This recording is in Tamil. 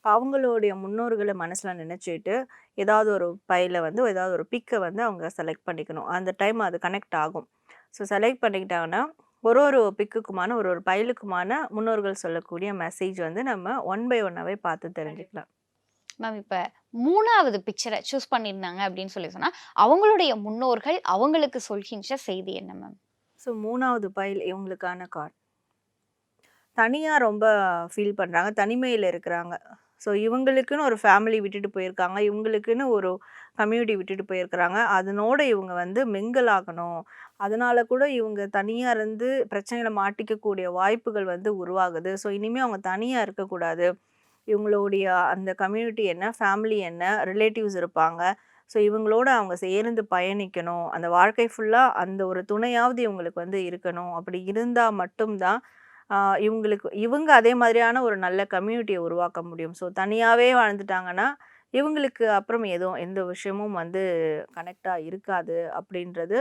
அவங்களுடைய முன்னோர்கள மனசுல நினைச்சுட்டு, ஏதாவது ஒரு பையில வந்து ஏதாவது ஒரு பிக்க வந்து அவங்க செலக்ட் பண்ணிக்கணும். அந்த டைம் அது கனெக்ட் ஆகும். ஸோ செலக்ட் பண்ணிக்கிட்டாங்கன்னா, ஒரு ஒரு பிக்குக்குமான ஒரு ஒரு பைலுக்குமான முன்னோர்கள் சொல்லக்கூடிய மெசேஜ் வந்து நம்ம ஒன் பை ஒன்னாவே பார்த்து தெரிஞ்சுக்கலாம். மேம் இப்ப 3வது பிக்சர சூஸ் பண்ணியிருந்தாங்க அப்படின்னு சொல்லி சொன்னா, அவங்களுடைய முன்னோர்கள் அவங்களுக்கு சொல்கின்ற செய்தி என்ன மேம்? ஸோ 3வது பைல் இவங்களுக்கான கார்ட். தனியா ரொம்ப ஃபீல் பண்றாங்க. தனிமையில இருக்கிறாங்க. ஸோ இவங்களுக்குன்னு ஒரு ஃபேமிலி விட்டுட்டு போயிருக்காங்க. இவங்களுக்குன்னு ஒரு கம்யூனிட்டி விட்டுட்டு போயிருக்கிறாங்க. அதனோட இவங்க வந்து மிங்கிள் ஆகணும். அதனால கூட இவங்க தனியா இருந்து பிரச்சனையில மாட்டிக்கக்கூடிய வாய்ப்புகள் வந்து உருவாகுது. ஸோ இனிமே அவங்க தனியா இருக்கக்கூடாது. இவங்களுடைய அந்த கம்யூனிட்டி என்ன, ஃபேமிலி என்ன, ரிலேட்டிவ்ஸ் இருப்பாங்க. ஸோ இவங்களோட அவங்க சேர்ந்து பயணிக்கணும். அந்த வாழ்க்கை ஃபுல்லா அந்த ஒரு துணையாவது இவங்களுக்கு வந்து இருக்கணும். அப்படி இருந்தா மட்டும் தான் ஆ இவங்க அதே மாதிரியான ஒரு நல்ல கம்யூனிட்டிய உருவாக்க முடியும். ஸோ தனியாவே வாழ்ந்துட்டாங்கன்னா, இவங்களுக்கு அப்புறம் எதுவும் எந்த விஷயமும் வந்து கனெக்ட்டா இருக்காது அப்படின்றது